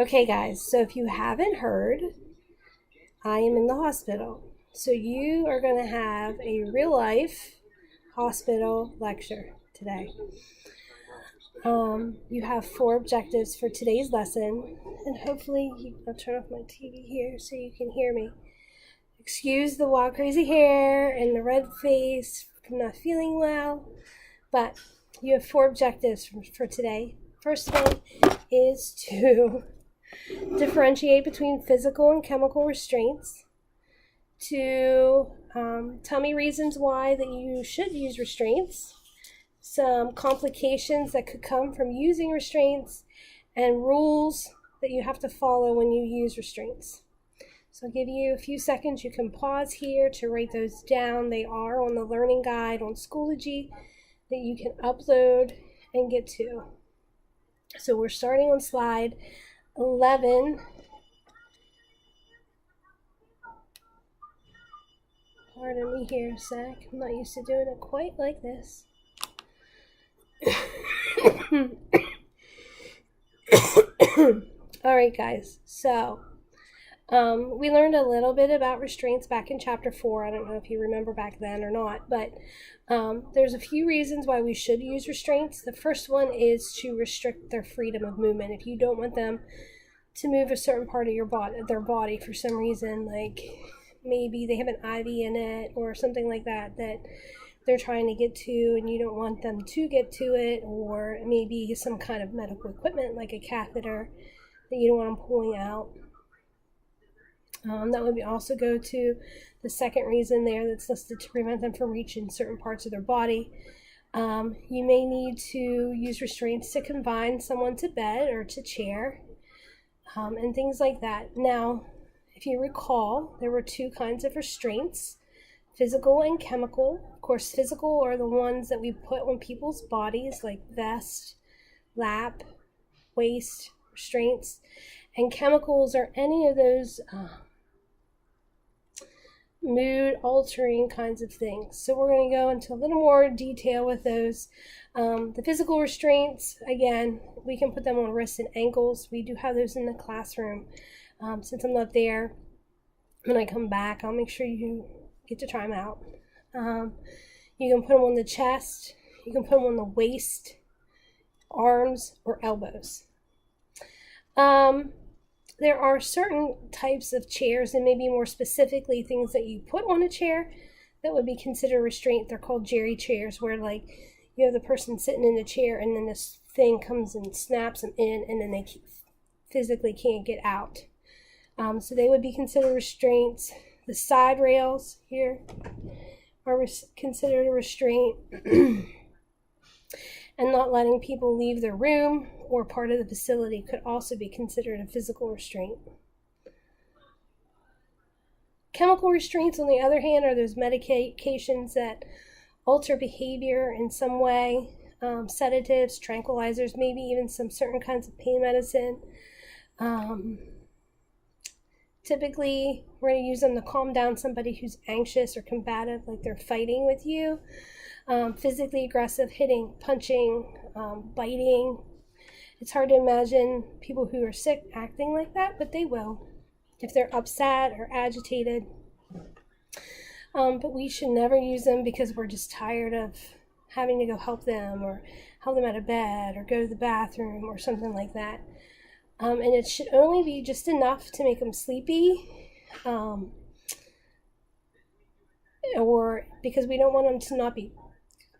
Okay, guys, so if you haven't heard, I am in the hospital. So you are going to have a real life hospital lecture today. You have 4 objectives for today's lesson, and hopefully I'll turn off my TV here so you can hear me. Excuse the wild crazy hair and the red face. I'm not feeling well, but you have 4 objectives for today. First one is to differentiate between physical and chemical restraints, to tell me reasons why that you should use restraints, some complications that could come from using restraints, and rules that you have to follow when you use restraints. So I'll give you a few seconds. You can pause here to write those down. They are on the learning guide on Schoology that you can upload and get to. So we're starting on slide 11. Pardon me here a sec. I'm not used to doing it quite like this. All right, guys. So we learned a little bit about restraints back in chapter 4. I don't know if you remember back then or not, but there's a few reasons why we should use restraints. The first one is to restrict their freedom of movement. If you don't want them to move a certain part of their body for some reason, like maybe they have an IV in it or something like that they're trying to get to and you don't want them to get to it, or maybe some kind of medical equipment like a catheter that you don't want them pulling out. That would also go to the second reason there that's listed to prevent them from reaching certain parts of their body. You may need to use restraints to confine someone to bed or to chair, and things like that. Now, if you recall, there were 2 kinds of restraints, physical and chemical. Of course, physical are the ones that we put on people's bodies, like vest, lap, waist restraints, and chemicals are any of those mood altering kinds of things. So we're going to go into a little more detail with those. The physical restraints, again, we can put them on wrists and ankles. We do have those in the classroom. Since I'm not there, when I come back, I'll make sure you get to try them out. You can put them on the chest, you can put them on the waist, arms, or elbows. There are certain types of chairs, and maybe more specifically things that you put on a chair that would be considered restraint. They're called Giri Chairs, where like you have the person sitting in the chair and then this thing comes and snaps them in and then they physically can't get out. So they would be considered restraints. The side rails here are considered a restraint. And not letting people leave their room or part of the facility could also be considered a physical restraint. Chemical restraints, on the other hand, are those medications that alter behavior in some way, sedatives, tranquilizers, maybe even some certain kinds of pain medicine. Typically, we're going to use them to calm down somebody who's anxious or combative, like they're fighting with you. Physically aggressive, hitting, punching, biting. It's hard to imagine people who are sick acting like that, but they will if they're upset or agitated. But we should never use them because we're just tired of having to go help them or help them out of bed or go to the bathroom or something like that. And it should only be just enough to make them sleepy, or because we don't want them to not be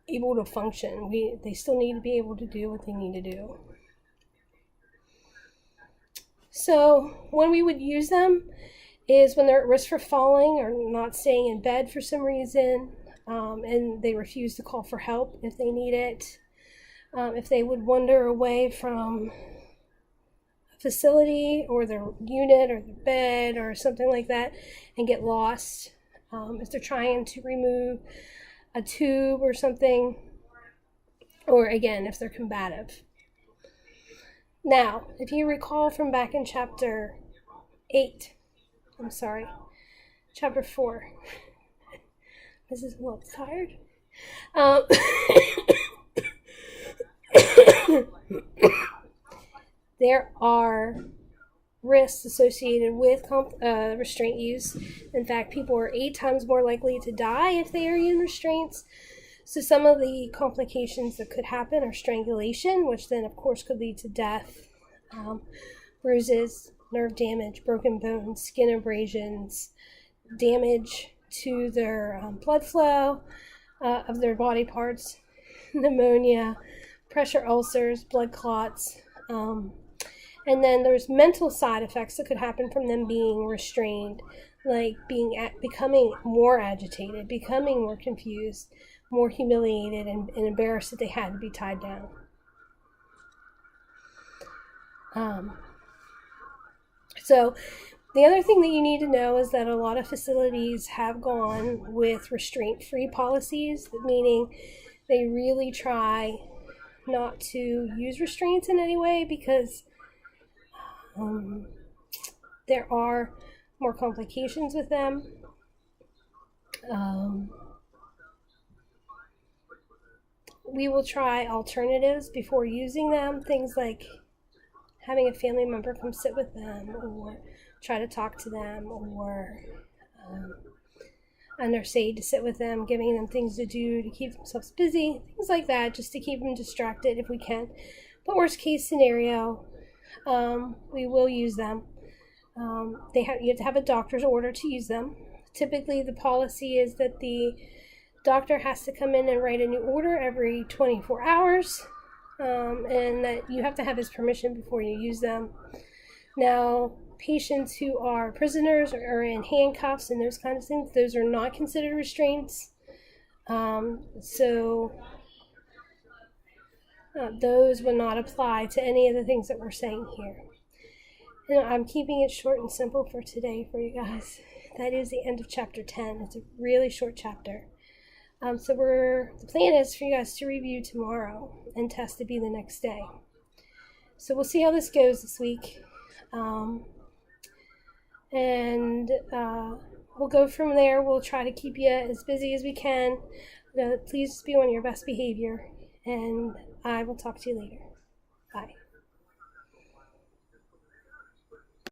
able to function. They still need to be able to do what they need to do. So when we would use them is when they're at risk for falling or not staying in bed for some reason, and they refuse to call for help if they need it. If they would wander away from a facility or their unit or their bed or something like that and get lost. If they're trying to remove a tube or something, or again, if they're combative. Now, if you recall from back in chapter 4, this is a little tired. There are risks associated with restraint use. In fact, people are 8 times more likely to die if they are in restraints. So some of the complications that could happen are strangulation, which then of course could lead to death, bruises, nerve damage, broken bones, skin abrasions, damage to their blood flow of their body parts, pneumonia, pressure ulcers, blood clots. And then there's mental side effects that could happen from them being restrained, like becoming more agitated, becoming more confused, more humiliated, and embarrassed that they had to be tied down. So the other thing that you need to know is that a lot of facilities have gone with restraint-free policies, meaning they really try not to use restraints in any way because there are more complications with them. We will try alternatives before using them, things like having a family member come sit with them or try to talk to them, or a nurse aide to sit with them, giving them things to do to keep themselves busy, things like that, just to keep them distracted if we can. But worst case scenario, we will use them. You have to have a doctor's order to use them. Typically, the policy is that the doctor has to come in and write a new order every 24 hours, and that you have to have his permission before you use them. Now, patients who are prisoners or are in handcuffs and those kinds of things, those are not considered restraints. Those would not apply to any of the things that we're saying here. And I'm keeping it short and simple for today for you guys. That is the end of chapter 10. It's a really short chapter. So the plan is for you guys to review tomorrow and test to be the next day. So we'll see how this goes this week. We'll go from there. We'll try to keep you as busy as we can. Please be on your best behavior, and I will talk to you later. Bye.